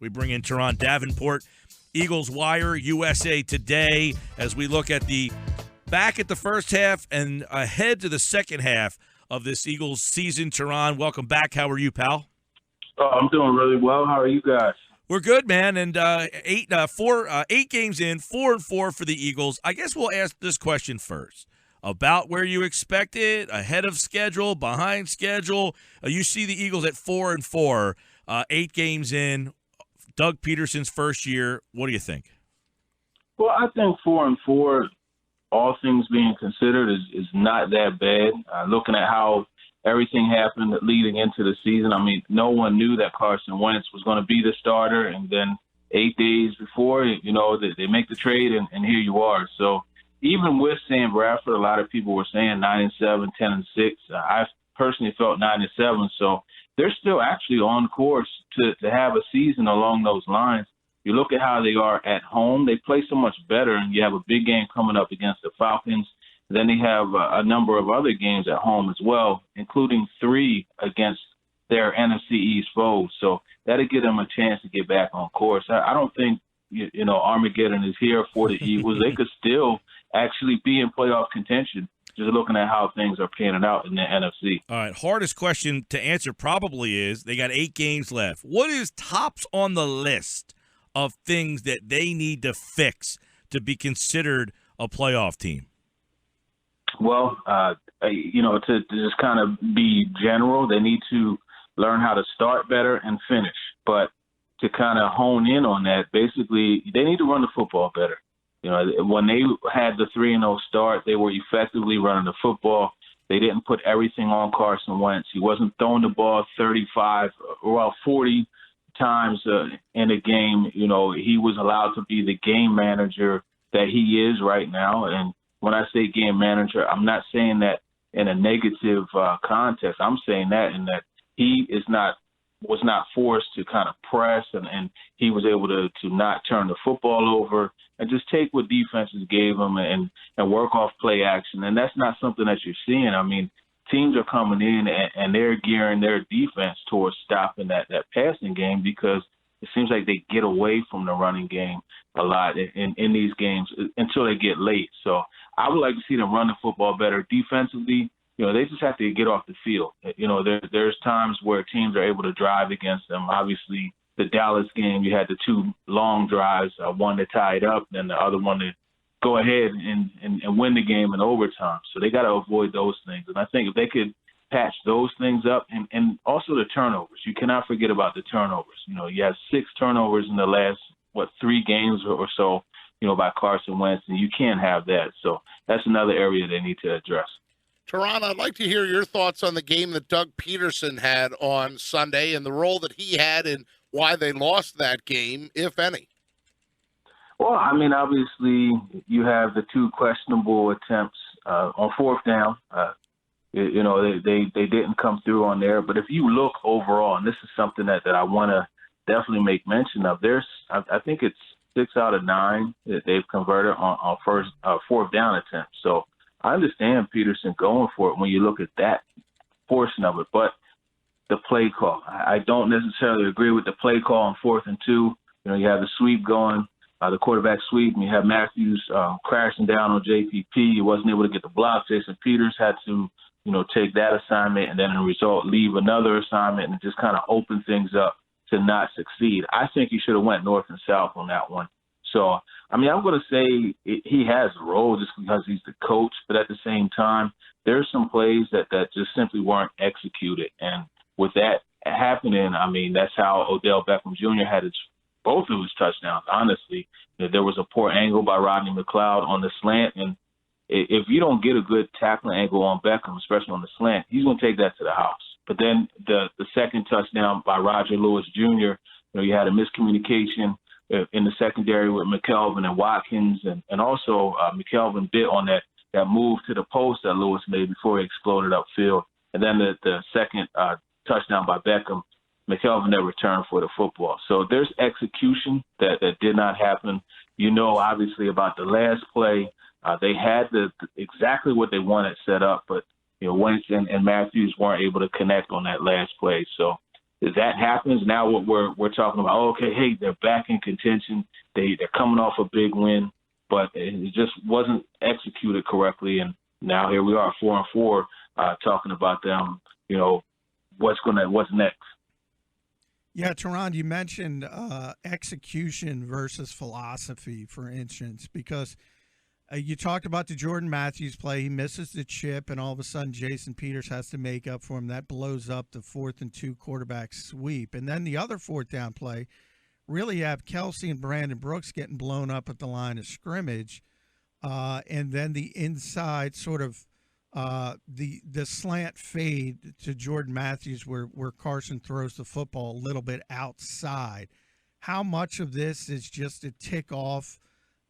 We bring in Turron Davenport, Eagles Wire, USA Today, as we look at the back at the first half and ahead to the second half of this Eagles season. Turron, welcome back. How are you, pal? Oh, I'm doing really well. How are you guys? We're good, man. And 8 games in, 4-4 for the Eagles. I guess we'll ask this question first. About where you expect it, ahead of schedule, behind schedule. You see the Eagles at 4-4, 8 games in. Doug Peterson's first year. What do you think? Well, I think 4-4, all things being considered, is not that bad. Looking at how everything happened leading into the season, I mean, no one knew that Carson Wentz was going to be the starter, and then 8 days before, they make the trade, and here you are. So even with Sam Bradford, a lot of people were saying 9-7, 10-6. I personally felt 9-7, so they're still actually on course to have a season along those lines. You look at how they are at home, they play so much better, and you have a big game coming up against the Falcons. Then they have a number of other games at home as well, including 3 against their NFC East foes. So that'll give them a chance to get back on course. I don't think, Armageddon is here for the Eagles. They could still actually be in playoff contention, just looking at how things are panning out in the NFC. All right, hardest question to answer probably is they got 8 games left. What is tops on the list of things that they need to fix to be considered a playoff team? Well, to just kind of be general, they need to learn how to start better and finish. But to kind of hone in on that, basically, they need to run the football better. When they had the 3-0 start, they were effectively running the football. They didn't put everything on Carson Wentz. He wasn't throwing the ball 40 times in a game. He was allowed to be the game manager that he is right now. And when I say game manager, I'm not saying that in a negative context. I'm saying that in that he was not forced to kind of press, and he was able to not turn the football over and just take what defenses gave him and work off play action. And that's not something that you're seeing. I mean, teams are coming in and they're gearing their defense towards stopping that passing game, because it seems like they get away from the running game a lot in these games until they get late. So I would like to see them run the football better defensively. They just have to get off the field. There's times where teams are able to drive against them. Obviously, the Dallas game, you had the 2 long drives, one to tie it up, and the other one to go ahead and win the game in overtime. So they got to avoid those things. And I think if they could patch those things up, and also the turnovers. You cannot forget about the turnovers. You have 6 turnovers in the last, 3 games or so, by Carson Wentz, and you can't have that. So that's another area they need to address. Turron, I'd like to hear your thoughts on the game that Doug Peterson had on Sunday and the role that he had and why they lost that game, if any. Well, I mean, obviously, you have the 2 questionable attempts on 4th down. They didn't come through on there. But if you look overall, and this is something that I want to definitely make mention of, I think it's 6 out of 9 that they've converted on 4th down attempts. So I understand Peterson going for it when you look at that portion of it. But the play call, I don't necessarily agree with the play call on 4th and 2. You have the sweep going, the quarterback sweep, and you have Matthews crashing down on JPP. He wasn't able to get the block. Jason Peters had to, take that assignment and then in the result leave another assignment and just kind of open things up to not succeed. I think he should have went north and south on that one. So, I mean, I'm going to say he has a role just because he's the coach, but at the same time, there's some plays that just simply weren't executed. And with that happening, I mean, that's how Odell Beckham Jr. had both of his touchdowns, honestly. There was a poor angle by Rodney McLeod on the slant, and if you don't get a good tackling angle on Beckham, especially on the slant, he's going to take that to the house. But then the second touchdown by Roger Lewis Jr., you had a miscommunication in the secondary with McKelvin and Watkins, and also McKelvin bit on that move to the post that Lewis made before he exploded upfield. And then the second touchdown by Beckham, McKelvin never returned for the football. So there's execution that did not happen. Obviously, about the last play, they had exactly what they wanted set up, but Wentz and Matthews weren't able to connect on that last play. So if that happens, now what we're talking about, okay, hey, they're back in contention. They're coming off a big win, but it just wasn't executed correctly. And now here we are, 4-4, talking about them, what's next. Yeah, Turron, you mentioned execution versus philosophy, for instance, because you talked about the Jordan Matthews play. He misses the chip, and all of a sudden Jason Peters has to make up for him. That blows up the 4th and 2 quarterback sweep. And then the other 4th down play, really have Kelsey and Brandon Brooks getting blown up at the line of scrimmage. And then the inside sort of the slant fade to Jordan Matthews where Carson throws the football a little bit outside. How much of this is just a tick off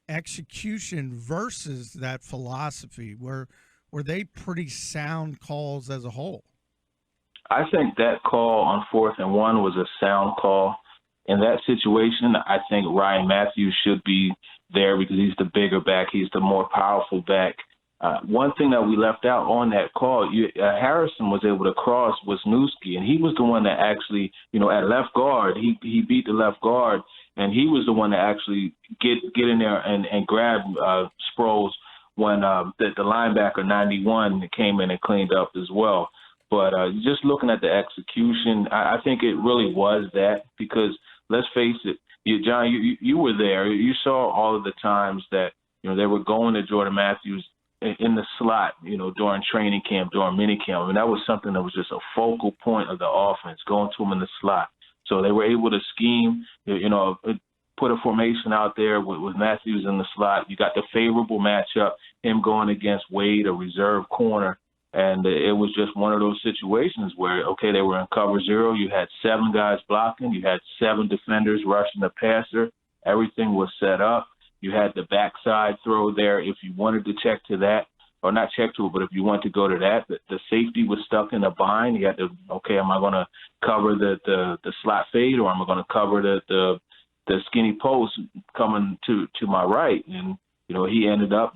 execution versus that philosophy? Were they pretty sound calls as a whole? I think that call on 4th and 1 was a sound call. In that situation, I think Ryan Matthews should be there because he's the bigger back. He's the more powerful back. One thing that we left out on that call, Harrison was able to cross Wisniewski, and he was the one that actually, at left guard, he beat the left guard, and he was the one that actually get in there and grab Sproles when the linebacker 91 came in and cleaned up as well. But just looking at the execution, I think it really was that because let's face it, John, you were there. You saw all of the times that they were going to Jordan Matthews in the slot, during training camp, during minicamp. I mean, that was something that was just a focal point of the offense, going to him in the slot. So they were able to scheme, put a formation out there with Matthews in the slot. You got the favorable matchup, him going against Wade, a reserve corner. And it was just one of those situations where, okay, they were in cover 0. You had 7 guys blocking. You had 7 defenders rushing the passer. Everything was set up. You had the backside throw there if you wanted to check to that, or not check to it, but if you wanted to go to that, the safety was stuck in a bind. You had to, okay, am I going to cover the slot fade, or am I going to cover the skinny post coming to my right? And, he ended up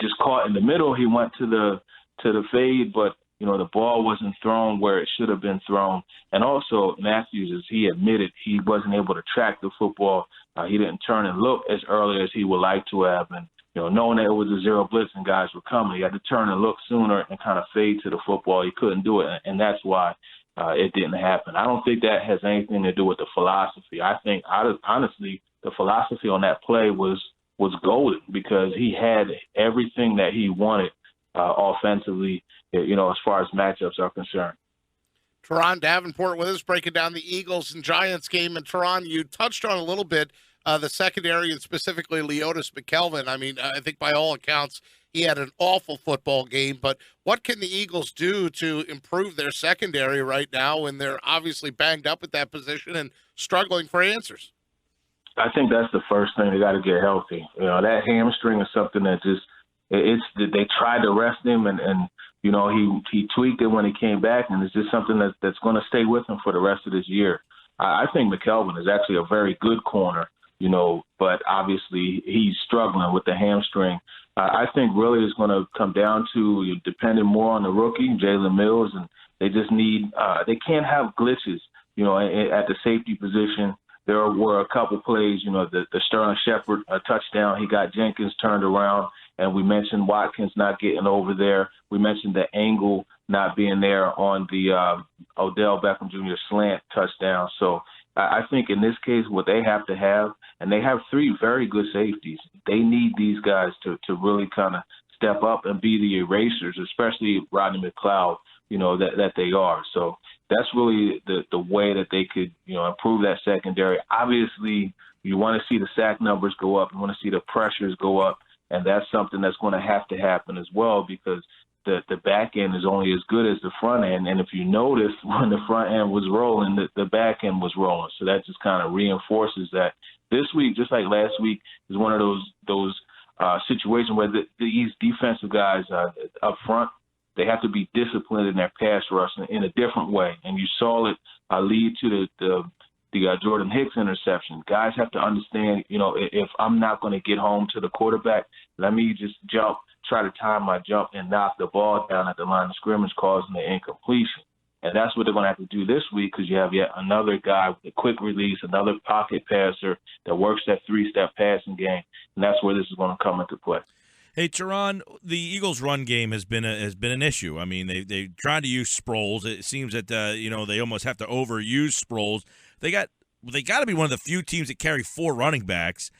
just caught in the middle. He went to the fade, but the ball wasn't thrown where it should have been thrown. And also Matthews, as he admitted, he wasn't able to track the football. He didn't turn and look as early as he would like to have. And knowing that it was a zero blitz and guys were coming, he had to turn and look sooner and kind of fade to the football. He couldn't do it, and that's why it didn't happen. I don't think that has anything to do with the philosophy. I think honestly the philosophy on that play was golden because he had everything that he wanted offensively, as far as matchups are concerned. Turron Davenport with us, breaking down the Eagles and Giants game. And Turron, you touched on a little bit the secondary and specifically Leotis McKelvin. I mean, I think by all accounts, he had an awful football game. But what can the Eagles do to improve their secondary right now when they're obviously banged up at that position and struggling for answers? I think that's the first thing. They got to get healthy. That hamstring is something that just they tried to rest him and he tweaked it when he came back, and it's just something that's going to stay with him for the rest of this year. I think McKelvin is actually a very good corner, but obviously he's struggling with the hamstring. I think really it's going to come down to depending more on the rookie, Jalen Mills, and they just need they can't have glitches, at the safety position. There were a couple plays, the Sterling Shepard touchdown, he got Jenkins turned around. And we mentioned Watkins not getting over there. We mentioned the angle not being there on the Odell Beckham Jr. slant touchdown. So I think in this case what they have to have, and they have 3 very good safeties, they need these guys to really kind of step up and be the erasers, especially Rodney McLeod, that they are. So that's really the way that they could, improve that secondary. Obviously, you want to see the sack numbers go up. You want to see the pressures go up. And that's something that's going to happen as well because the back end is only as good as the front end. And if you notice, when the front end was rolling, the back end was rolling. So that just kind of reinforces that. This week, just like last week, is one of those situations where these defensive guys up front, they have to be disciplined in their pass rush in a different way. And you saw it lead to the Jordan Hicks interception. Guys have to understand, if I'm not going to get home to the quarterback, let me just try to time my jump and knock the ball down at the line of scrimmage, causing the incompletion. And that's what they're going to have to do this week because you have yet another guy with a quick release, another pocket passer that works that three-step passing game, and that's where this is going to come into play. Hey, Turron, the Eagles' run game has been an issue. I mean, they tried to use Sproles. It seems that they almost have to overuse Sproles. They got to be one of the few teams that carry 4 running backs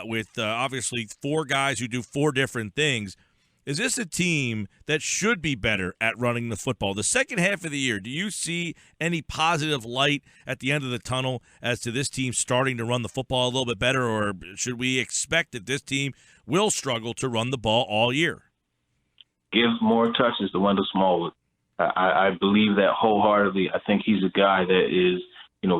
with obviously 4 guys who do 4 different things. Is this a team that should be better at running the football? The second half of the year, do you see any positive light at the end of the tunnel as to this team starting to run the football a little bit better, or should we expect that this team will struggle to run the ball all year? Give more touches to Wendell Smallwood. I believe that wholeheartedly. I think he's a guy that is,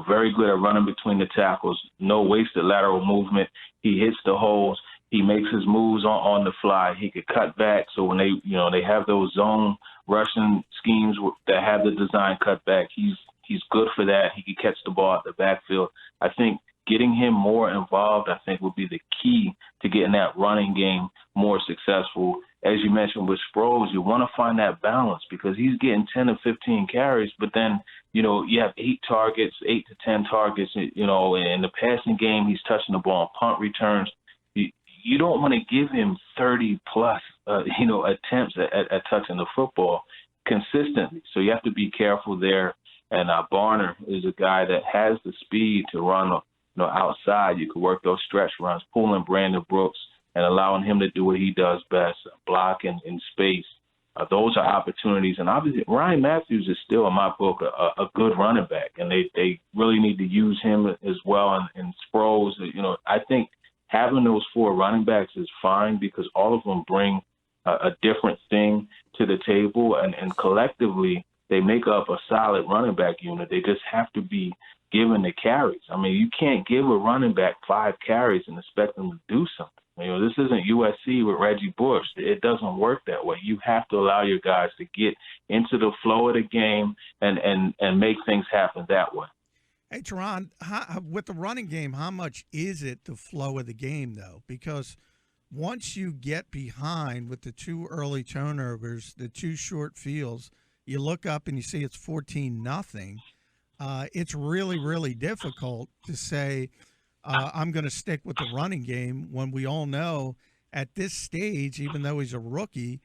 very good at running between the tackles, no wasted lateral movement. He hits the holes. He makes his moves on the fly. He could cut back. So when they have those zone rushing schemes that have the design cut back, he's good for that. He can catch the ball at the backfield. I think getting him more involved, I think, will be the key to getting that running game more successful. As you mentioned with Sproles, you want to find that balance because he's getting 10 to 15 carries, but then, you have 8 to 10 targets, in the passing game, he's touching the ball on punt returns. You don't want to give him 30-plus, attempts at touching the football consistently. So you have to be careful there. And Barner is a guy that has the speed to run, outside. You could work those stretch runs, pulling Brandon Brooks and allowing him to do what he does best, blocking in space. Those are opportunities. And obviously, Ryan Matthews is still, in my book, a good running back. And they really need to use him as well. And Sproles, I think having those 4 running backs is fine because all of them bring a different thing to the table. And collectively, they make up a solid running back unit. They just have to be given the carries. I mean, you can't give a running back 5 carries and expect them to do something. This isn't USC with Reggie Bush. It doesn't work that way. You have to allow your guys to get into the flow of the game and make things happen that way. Hey, Turron, with the running game, how much is it the flow of the game, though? Because once you get behind with the 2 early turnovers, the 2 short fields, you look up and you see it's 14-0. It's really, really difficult to say, I'm going to stick with the running game when we all know at this stage, even though he's a rookie,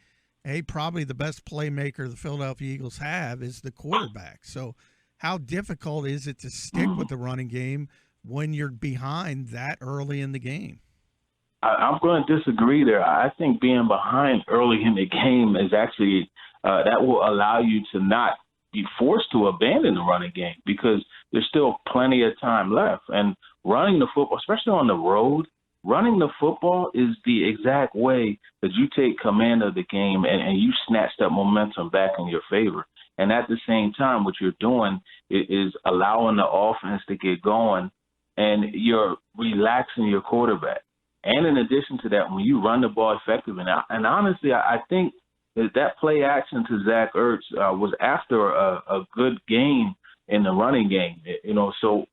probably the best playmaker the Philadelphia Eagles have is the quarterback. So how difficult is it to stick with the running game when you're behind that early in the game? I'm going to disagree there. I think being behind early in the game is actually that will allow you to not be forced to abandon the running game because there's still plenty of time left. And running the football, especially on the road, running the football is the exact way that you take command of the game and you snatch that momentum back in your favor. And at the same time, what you're doing is allowing the offense to get going and you're relaxing your quarterback. And in addition to that, when you run the ball effectively, and honestly, I think that play action to Zach Ertz was after a good game in the running game. So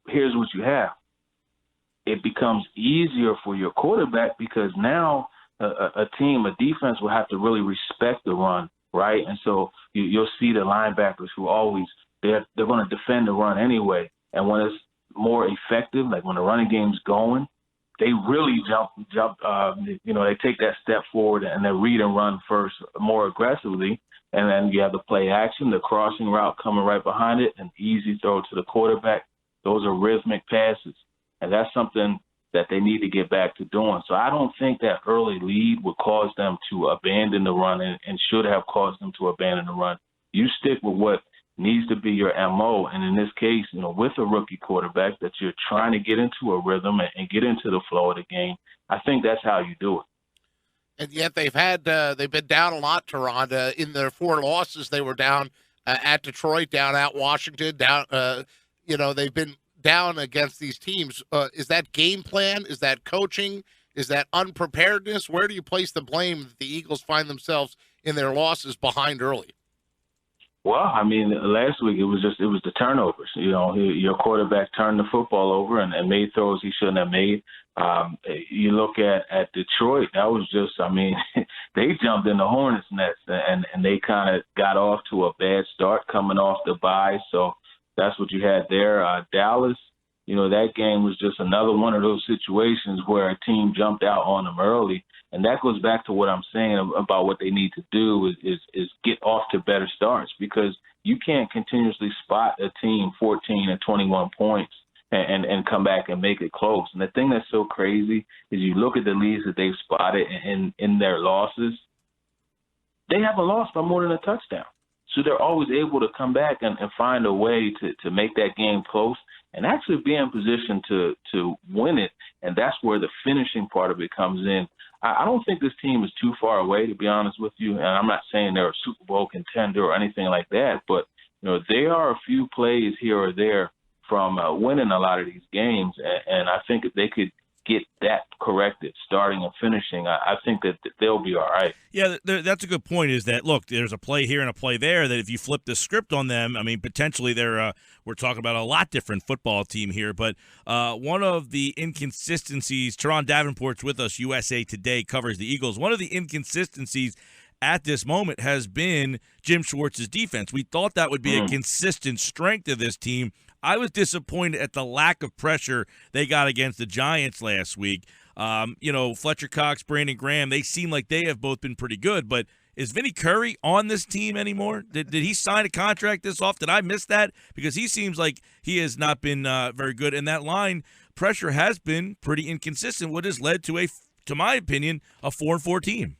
here's what you have. It becomes easier for your quarterback because now a defense will have to really respect the run, right? And so you'll see the linebackers who always they're going to defend the run anyway. And when it's more effective, like when the running game's going, they really jump. They take that step forward and they read and run first more aggressively. And then you have the play action, the crossing route coming right behind it, an easy throw to the quarterback. Those are rhythmic passes. And that's something that they need to get back to doing. So I don't think that early lead would cause them to abandon the run and should have caused them to abandon the run. You stick with what needs to be your MO. And in this case, with a rookie quarterback that you're trying to get into a rhythm and get into the flow of the game, I think that's how you do it. And yet they've been down a lot, Turron. In their 4 losses, they were down at Detroit, down at Washington, down. They've been down against these teams. Is that game plan? Is that coaching? Is that unpreparedness? Where do you place the blame that the Eagles find themselves in their losses behind early? Well, I mean, last week it was the turnovers. Your quarterback turned the football over and made throws he shouldn't have made. You look at Detroit, that was just, they jumped in the hornet's nest, and they kind of got off to a bad start coming off the bye. So that's what you had there. Dallas, that game was just another one of those situations where a team jumped out on them early. And that goes back to what I'm saying about what they need to do is get off to better starts, because you can't continuously spot a team 14 and 21 points and come back and make it close. And the thing that's so crazy is you look at the leads that they've spotted in their losses, they haven't lost by more than a touchdown. So they're always able to come back and find a way to make that game close and actually be in position to win it. And that's where the finishing part of it comes in. I don't think this team is too far away, to be honest with you. And I'm not saying they're a Super Bowl contender or anything like that, but they are a few plays here or there from winning a lot of these games. And I think if they could get that corrected, starting and finishing, I think that they'll be all right. Yeah, that's a good point, is that, look, there's a play here and a play there that if you flip the script on them, I mean, potentially we're talking about a lot different football team here. But one of the inconsistencies, Turron Davenport's with us, USA Today, covers the Eagles. One of the inconsistencies at this moment has been Jim Schwartz's defense. We thought that would be a consistent strength of this team. I was disappointed at the lack of pressure they got against the Giants last week. Fletcher Cox, Brandon Graham, they seem like they have both been pretty good. But is Vinny Curry on this team anymore? Did he sign a contract this off? Did I miss that? Because he seems like he has not been very good. And that line pressure has been pretty inconsistent, what has led to my opinion, a 4-4 team.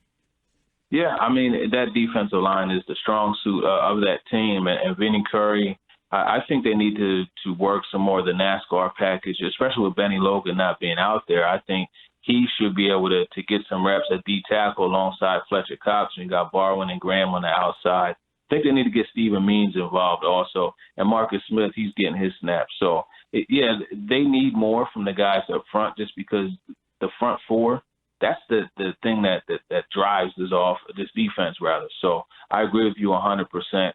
Yeah, I mean, that defensive line is the strong suit of that team. And Vinny Curry, I think they need to work some more of the NASCAR package, especially with Benny Logan not being out there. I think he should be able to get some reps at D tackle alongside Fletcher Cox. And you got Barwin and Graham on the outside. I think they need to get Steven Means involved also. And Marcus Smith, he's getting his snaps. So, they need more from the guys up front, just because the front four, that's the thing that drives this defense, rather. So I agree with you 100%.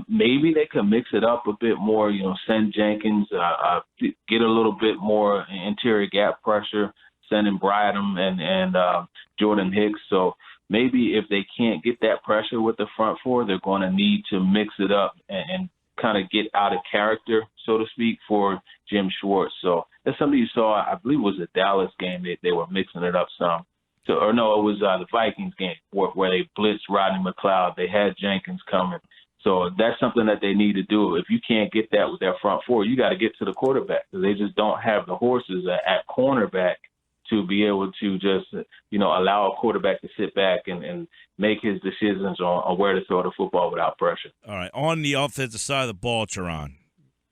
Maybe they can mix it up a bit more, send Jenkins, get a little bit more interior gap pressure, sending Bryden and Jordan Hicks. So maybe if they can't get that pressure with the front four, they're going to need to mix it up and kind of get out of character, so to speak, for Jim Schwartz. So that's something you saw, I believe it was a Dallas game. They were mixing it up some. So, or no, it was the Vikings game where they blitzed Rodney McLeod. They had Jenkins coming. So that's something that they need to do. If you can't get that with their front four, you got to get to the quarterback, because they just don't have the horses at cornerback to be able to just, allow a quarterback to sit back and make his decisions on where to throw the football without pressure. All right. On the offensive side of the ball, Turron,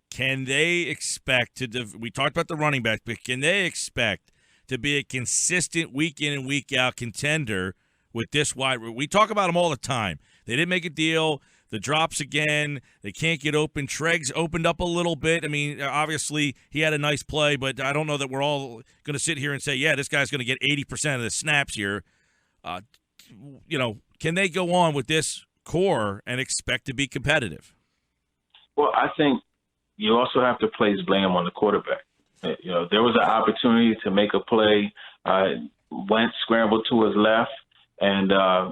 can they expect we talked about the running back, but can they expect to be a consistent week in and week out contender with this wide? We talk about them all the time. They didn't make a deal. The drops again. They can't get open. Treg's opened up a little bit. I mean, obviously, he had a nice play, but I don't know that we're all going to sit here and say, yeah, this guy's going to get 80% of the snaps here. Can they go on with this core and expect to be competitive? Well, I think you also have to place blame on the quarterback. There was an opportunity to make a play. Wentz scrambled to his left, and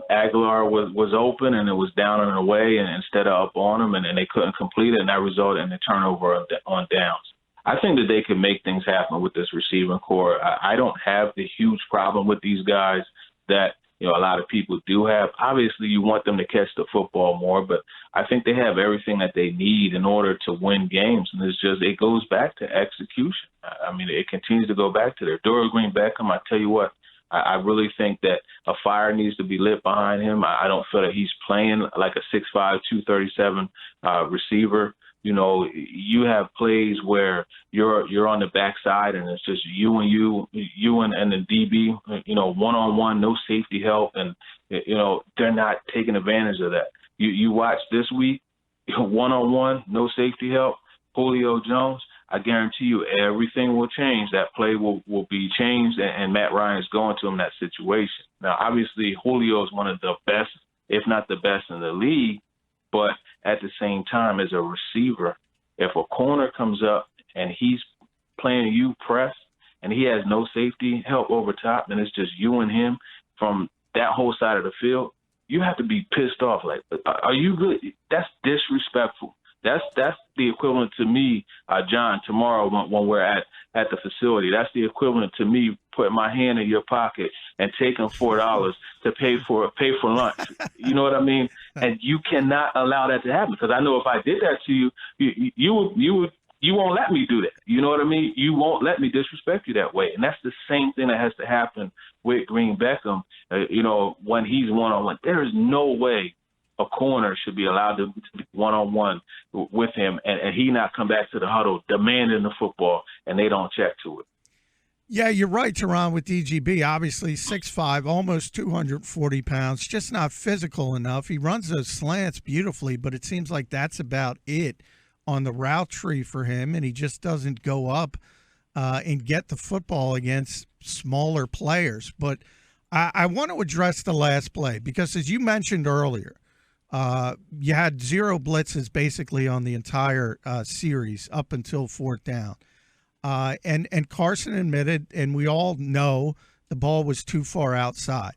Aguilar was open, and it was down and away, and instead of up on him, and they couldn't complete it, and that resulted in a turnover on downs. I think that they can make things happen with this receiving core. I don't have the huge problem with these guys that a lot of people do have. Obviously, you want them to catch the football more, but I think they have everything that they need in order to win games, and it goes back to execution. I mean, it continues to go back to there. Dorial Green-Beckham, I tell you what, I really think that a fire needs to be lit behind him. I don't feel that he's playing like a 6'5", 237 receiver. You have plays where you're on the backside and it's just you and the DB, one-on-one, no safety help, and they're not taking advantage of that. You watch this week, one-on-one, no safety help, Julio Jones. I guarantee you everything will change. That play will be changed, and Matt Ryan is going to him in that situation. Now, obviously, Julio is one of the best, if not the best in the league, but at the same time, as a receiver, if a corner comes up and he's playing you press and he has no safety help over top, and it's just you and him from that whole side of the field, you have to be pissed off. Like, are you good? That's disrespectful. That's the equivalent to me, John, tomorrow when we're at the facility. That's the equivalent to me putting my hand in your pocket and taking $4 to pay for lunch. You know what I mean? And you cannot allow that to happen, because I know if I did that to you, you won't let me do that. You know what I mean? You won't let me disrespect you that way. And that's the same thing that has to happen with Green Beckham. When he's one-on-one, there is no way a corner should be allowed to be one-on-one with him and he not come back to the huddle demanding the football and they don't check to it. Yeah, you're right, Turron, with DGB. Obviously 6'5", almost 240 pounds, just not physical enough. He runs those slants beautifully, but it seems like that's about it on the route tree for him, and he just doesn't go up and get the football against smaller players. But I want to address the last play because, as you mentioned earlier, you had 0 blitzes basically on the entire series up until 4th down. And Carson admitted, and we all know, the ball was too far outside.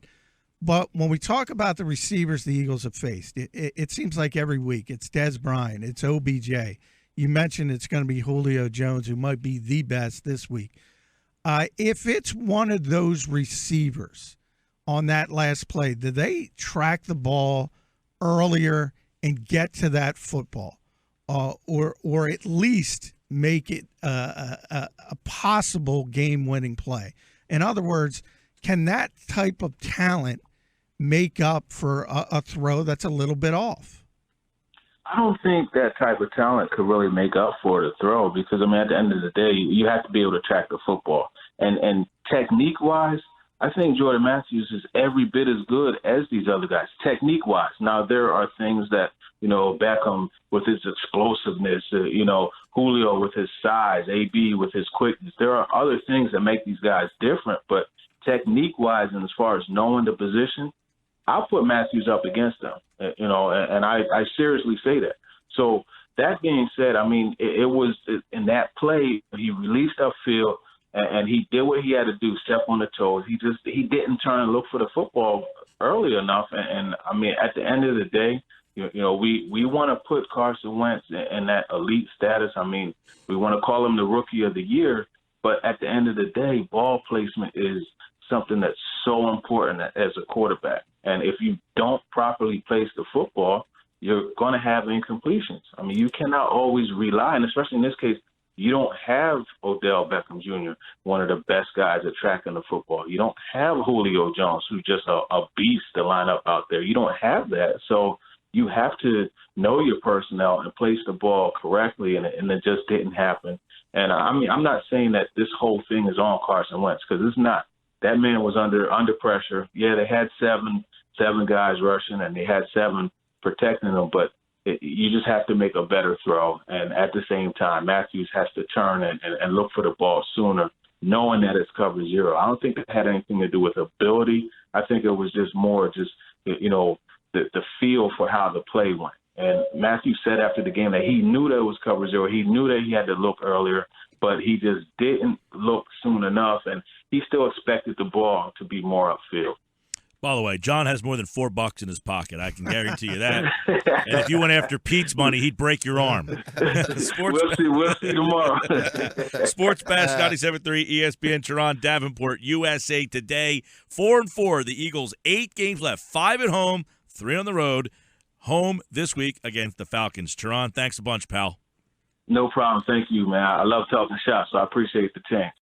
But when we talk about the receivers the Eagles have faced, it seems like every week it's Dez Bryant, it's OBJ. You mentioned it's going to be Julio Jones, who might be the best this week. If it's one of those receivers on that last play, do they track the ball earlier and get to that football, or at least make it a possible game-winning play? In other words, can that type of talent make up for a throw that's a little bit off? I don't think that type of talent could really make up for the throw because, I mean, at the end of the day, you have to be able to track the football. And technique-wise, I think Jordan Matthews is every bit as good as these other guys, technique-wise. Now, there are things that, Beckham with his explosiveness, Julio with his size, AB with his quickness. There are other things that make these guys different, but technique-wise and as far as knowing the position, I'll put Matthews up against them, and I seriously say that. So that being said, I mean, it was in that play, he released upfield, and he did what he had to do, step on the toes. He didn't turn and look for the football early enough. And I mean, at the end of the day, we want to put Carson Wentz in that elite status. I mean, we want to call him the rookie of the year, but at the end of the day, ball placement is something that's so important as a quarterback. And if you don't properly place the football, you're going to have incompletions. I mean, you cannot always rely, and especially in this case, you don't have Odell Beckham Jr., one of the best guys at tracking the football. You don't have Julio Jones, who's just a beast to line up out there. You don't have that. So you have to know your personnel and place the ball correctly, and it just didn't happen. And, I mean, I'm not saying that this whole thing is on Carson Wentz, because it's not. That man was under pressure. Yeah, they had seven guys rushing, and they had 7 protecting them, but you just have to make a better throw. And at the same time, Matthews has to turn and look for the ball sooner, knowing that it's cover 0. I don't think it had anything to do with ability. I think it was just more the feel for how the play went. And Matthews said after the game that he knew that it was cover 0. He knew that he had to look earlier, but he just didn't look soon enough, and he still expected the ball to be more upfield. By the way, John has more than $4 in his pocket. I can guarantee you that. And if you went after Pete's money, he'd break your arm. We'll see tomorrow. Sports Bash 97.3 ESPN Turron, Davenport, USA Today. 4-4. The Eagles, 8 games left. 5 at home, 3 on the road. Home this week against the Falcons. Turron, thanks a bunch, pal. No problem. Thank you, man. I love talking shots, so I appreciate the chance.